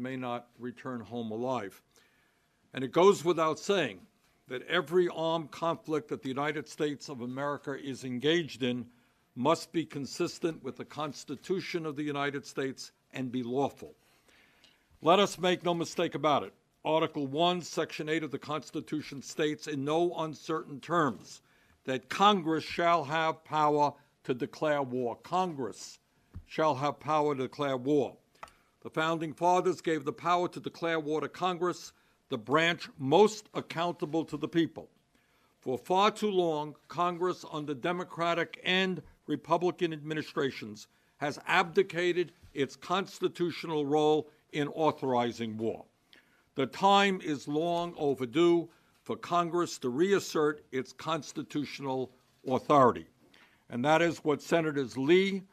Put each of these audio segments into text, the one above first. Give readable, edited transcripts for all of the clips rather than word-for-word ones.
may not return home alive. And it goes without saying that every armed conflict that the United States of America is engaged in must be consistent with the Constitution of the United States and be lawful. Let us make no mistake about it. Article 1, Section 8 of the Constitution states in no uncertain terms that Congress shall have power to declare war. Congress shall have power to declare war. The Founding Fathers gave the power to declare war to Congress, the branch most accountable to the people. For far too long, Congress, under Democratic and Republican administrations, has abdicated its constitutional role in authorizing war. The time is long overdue for Congress to reassert its constitutional authority. And that is what Senators Lee,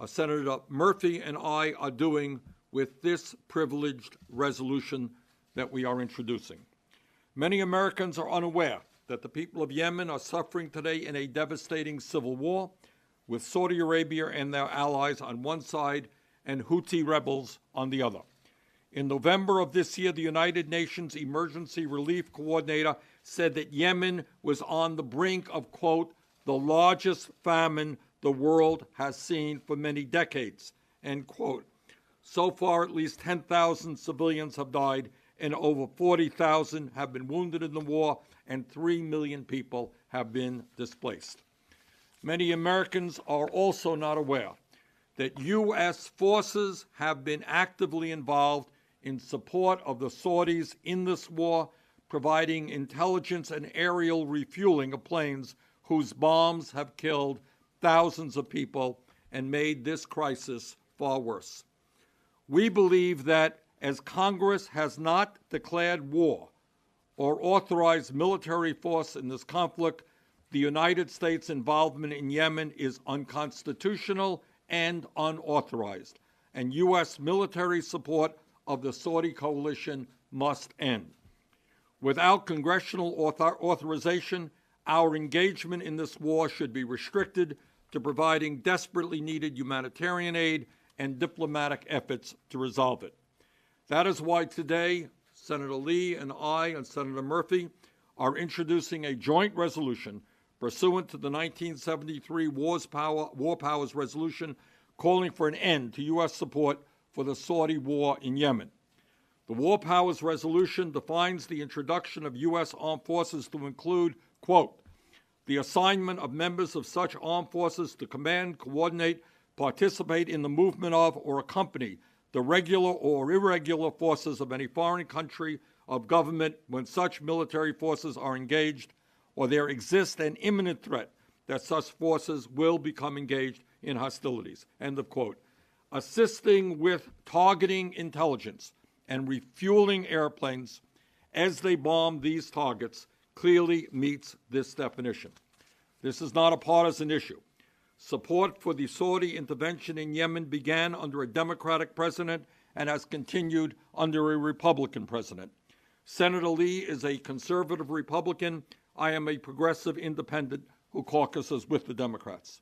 Senator Murphy, and I are doing with this privileged resolution that we are introducing. Many Americans are unaware that the people of Yemen are suffering today in a devastating civil war, with Saudi Arabia and their allies on one side and Houthi rebels on the other. In November of this year, the United Nations Emergency Relief Coordinator said that Yemen was on the brink of, quote, the largest famine the world has seen for many decades, end quote. So far, at least 10,000 civilians have died and over 40,000 have been wounded in the war, and 3 million people have been displaced. Many Americans are also not aware that U.S. forces have been actively involved in support of the Saudis in this war, providing intelligence and aerial refueling of planes whose bombs have killed thousands of people and made this crisis far worse. We believe that as Congress has not declared war or authorized military force in this conflict, the United States' involvement in Yemen is unconstitutional and unauthorized, and U.S. military support of the Saudi coalition must end. Without congressional authorization, our engagement in this war should be restricted to providing desperately needed humanitarian aid and diplomatic efforts to resolve it. That is why today, Senator Lee and I and Senator Murphy are introducing a joint resolution pursuant to the 1973 War Powers Resolution calling for an end to U.S. support for the Saudi war in Yemen. The War Powers Resolution defines the introduction of U.S. armed forces to include, quote, the assignment of members of such armed forces to command, coordinate, participate in the movement of, or accompany the regular or irregular forces of any foreign country of government when such military forces are engaged, or there exists an imminent threat that such forces will become engaged in hostilities, end of quote. Assisting with targeting intelligence and refueling airplanes as they bomb these targets clearly meets this definition. This is not a partisan issue. Support for the Saudi intervention in Yemen began under a Democratic president and has continued under a Republican president. Senator Lee is a conservative Republican. I am a progressive independent who caucuses with the Democrats.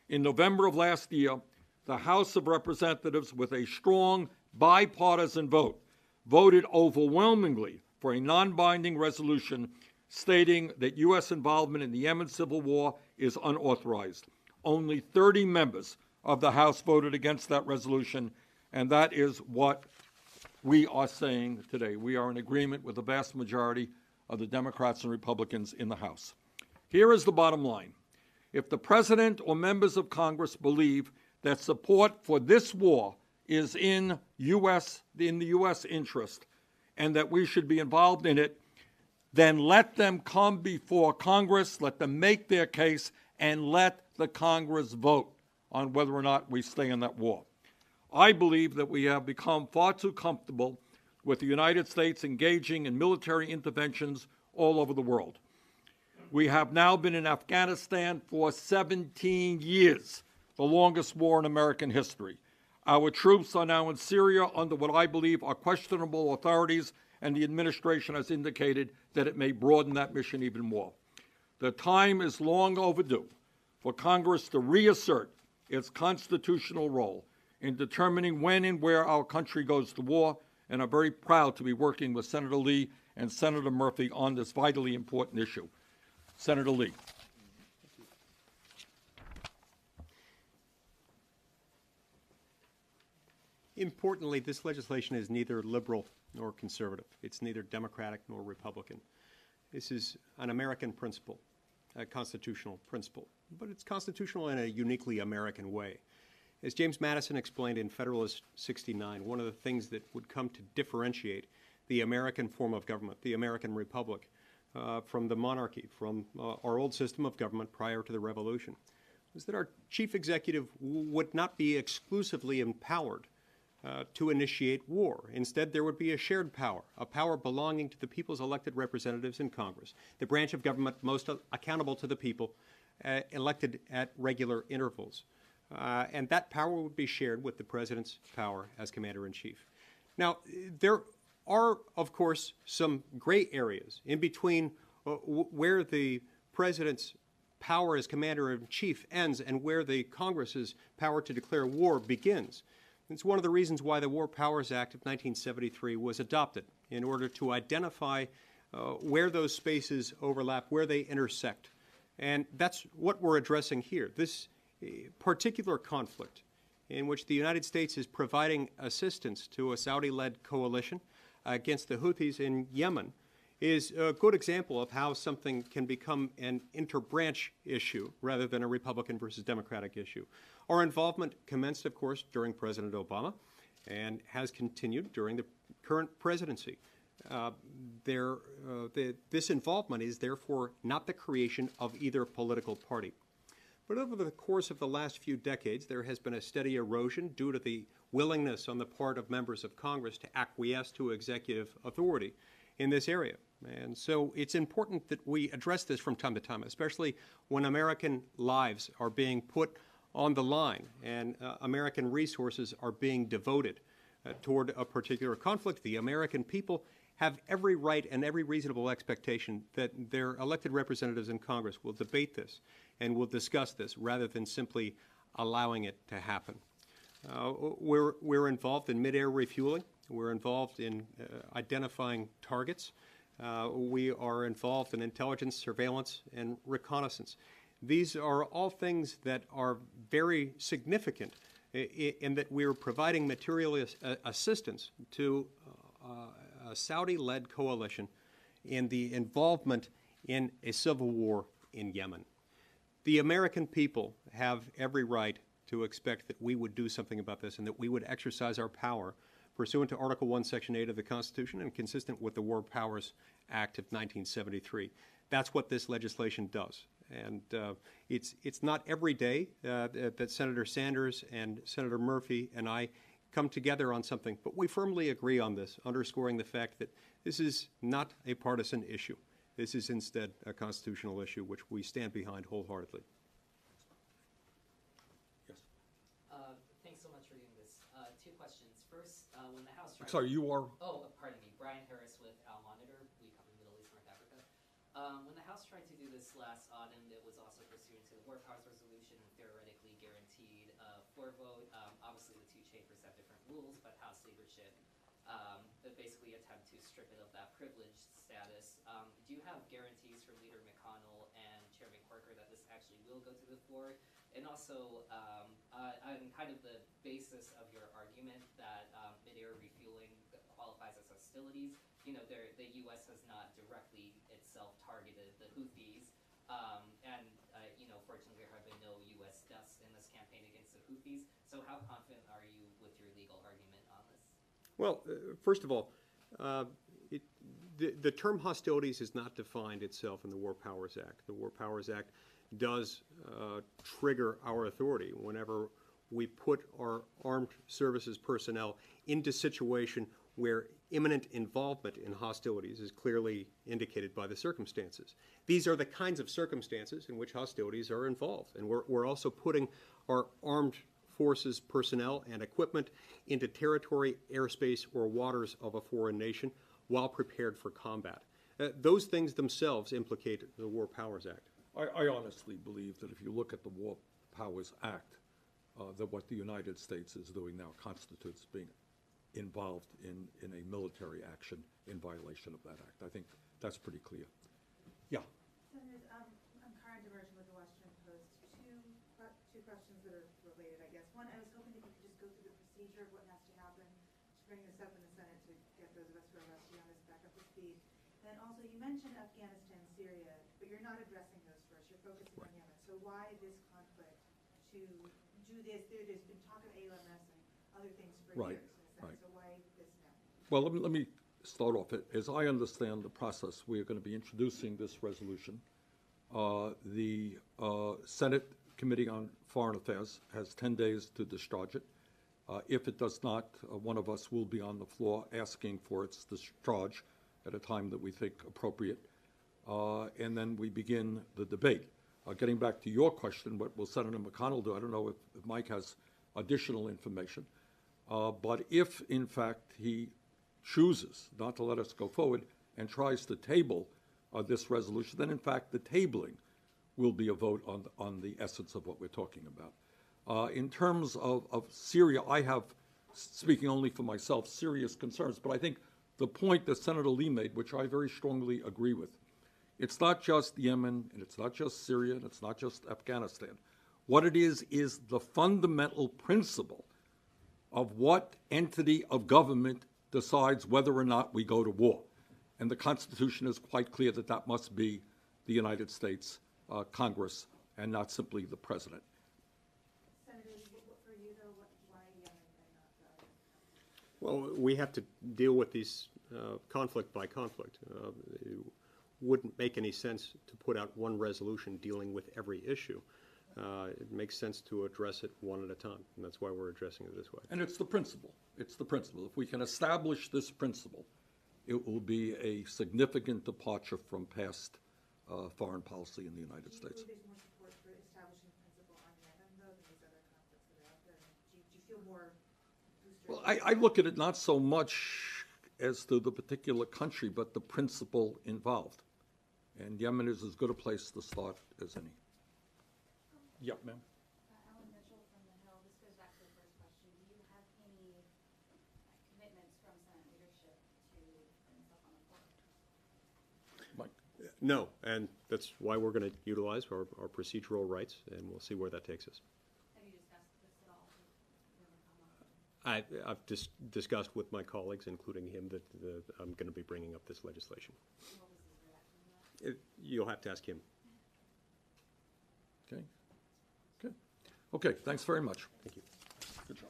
In November of last year, the House of Representatives, with a strong bipartisan vote, voted overwhelmingly for a non-binding resolution stating that U.S. involvement in the Yemen civil war is unauthorized. Only 30 members of the House voted against that resolution, and that is what we are saying today. We are in agreement with the vast majority of the Democrats and Republicans in the House. Here is the bottom line. If the President or members of Congress believe that support for this war is in the U.S. interest and that we should be involved in it, then let them come before Congress, let them make their case, and let the Congress vote on whether or not we stay in that war. I believe that we have become far too comfortable with the United States engaging in military interventions all over the world. We have now been in Afghanistan for 17 years, the longest war in American history. Our troops are now in Syria under what I believe are questionable authorities, and the administration has indicated that it may broaden that mission even more. The time is long overdue for Congress to reassert its constitutional role in determining when and where our country goes to war and I'm very proud to be working with Senator Lee and Senator Murphy on this vitally important issue. Senator Lee. Importantly, this legislation is neither liberal nor conservative. It's neither Democratic nor Republican. This is an American principle, a constitutional principle, but it's constitutional in a uniquely American way. As James Madison explained in Federalist 69, one of the things that would come to differentiate the American form of government, the American republic, from the monarchy, from our old system of government prior to the Revolution, was that our chief executive would not be exclusively empowered to initiate war. Instead, there would be a shared power, a power belonging to the people's elected representatives in Congress, the branch of government most accountable to the people, elected at regular intervals. And that power would be shared with the president's power as commander-in-chief. Now, there are, of course, some gray areas in between where the president's power as commander-in-chief ends and where the Congress's power to declare war begins. It's one of the reasons why the War Powers Act of 1973 was adopted, in order to identify where those spaces overlap, where they intersect. And that's what we're addressing here. This particular conflict in which the United States is providing assistance to a Saudi-led coalition against the Houthis in Yemen is a good example of how something can become an interbranch issue rather than a Republican versus Democratic issue. Our involvement commenced, of course, during President Obama and has continued during the current presidency. This involvement is therefore not the creation of either political party. But over the course of the last few decades, there has been a steady erosion due to the willingness on the part of members of Congress to acquiesce to executive authority in this area. And so it's important that we address this from time to time, especially when American lives are being put on the line and American resources are being devoted toward a particular conflict. The American people have every right and every reasonable expectation that their elected representatives in Congress will debate this and will discuss this rather than simply allowing it to happen. We're involved in mid-air refueling. We're involved in identifying targets. We are involved in intelligence, surveillance, and reconnaissance. These are all things that are very significant in that we're providing material assistance to a Saudi-led coalition in the involvement in a civil war in Yemen. The American people have every right to expect that we would do something about this and that we would exercise our power pursuant to Article 1, Section 8 of the Constitution and consistent with the War Powers Act of 1973. That's what this legislation does. And it's not every day that Senator Sanders and Senator Murphy and I come together on something, but we firmly agree on this, underscoring the fact that this is not a partisan issue. This is instead a constitutional issue which we stand behind wholeheartedly. Yes. Thanks so much for doing this. Two questions. First, when the House tried... Sorry, you are... Oh, pardon me. Brian Harris with Al Monitor. We cover Middle East, North Africa. When the House tried to do this last autumn, it was also pursuant to the War Powers Resolution and theoretically guaranteed a floor vote. Obviously, the two chambers have different rules, but House leadership basically attempt to strip it of that privileged status. Do you have guarantees from Leader McConnell and Chairman Corker that this actually will go to the floor? And also, on kind of the basis of your argument that mid-air refueling qualifies as hostilities, you know, the U.S. has not directly itself targeted the Houthis, you know, fortunately there have been no U.S. deaths in this campaign against the Houthis. So how confident are you with your legal argument on this? Well, first of all, the term hostilities is not defined itself in the War Powers Act. The War Powers Act does trigger our authority whenever we put our armed services personnel into a situation where imminent involvement in hostilities is clearly indicated by the circumstances. These are the kinds of circumstances in which hostilities are involved. And we're also putting our armed forces personnel and equipment into territory, airspace, or waters of a foreign nation while prepared for combat. Those things themselves implicate the War Powers Act. I honestly believe that if you look at the War Powers Act, that what the United States is doing now constitutes being involved in a military action in violation of that act. I think that's pretty clear. Yeah. Senators, I'm Karen Diversion with the Washington Post. Two questions that are related, I guess. One, I was hoping if you could just go through the procedure of what has to happen to bring this up in the Senate to get those of us who are less young back up to speed. And then also, you mentioned Afghanistan, Syria, but you're not addressing those first. You're focusing on Yemen. So why this conflict to do this? There's been talk of ALMS and other things for Right, years in the Senate. right. So why this now? Well, let me start off. As I understand the process, we are going to be introducing this resolution. The Senate Committee on Foreign Affairs has 10 days to discharge it. If it does not, one of us will be on the floor asking for its discharge at a time that we think appropriate. And then we begin the debate. Getting back to your question, what will Senator McConnell do? I don't know if Mike has additional information. But if, in fact, he chooses not to let us go forward and tries to table this resolution, then, in fact, the tabling will be a vote on the essence of what we're talking about. In terms of Syria, I have, speaking only for myself, serious concerns. But I think the point that Senator Lee made, which I very strongly agree with, it's not just Yemen, and it's not just Syria, and it's not just Afghanistan. What it is the fundamental principle of what entity of government decides whether or not we go to war. And the Constitution is quite clear that that must be the United States Congress and not simply the President. Senator, for you, though, why Yemen and not the other? Well, we have to deal with these conflict by conflict. It wouldn't make any sense to put out one resolution dealing with every issue. It makes sense to address it one at a time, and that's why we're addressing it this way. And it's the principle. It's the principle. If we can establish this principle, it will be a significant departure from past foreign policy in the United States. Do you believe there's more support for establishing the principle on Yemen, though, than these other conflicts that are out there? Do you feel more boosted? Well, I look at it not so much as to the particular country, but the principle involved. And Yemen is as good a place to start as any. Yep, ma'am. Ellen Mitchell from The Hill. This goes back to the first question. Do you have any commitments from Senate leadership to bring this up on the floor? Mike. No, and that's why we're going to utilize our procedural rights, and we'll see where that takes us. Have you discussed this at all? I've discussed with my colleagues, including him, that I'm going to be bringing up this legislation. What was his reaction to that? You'll have to ask him. Okay. Okay. Okay. Thanks very much. Thank you. Good job.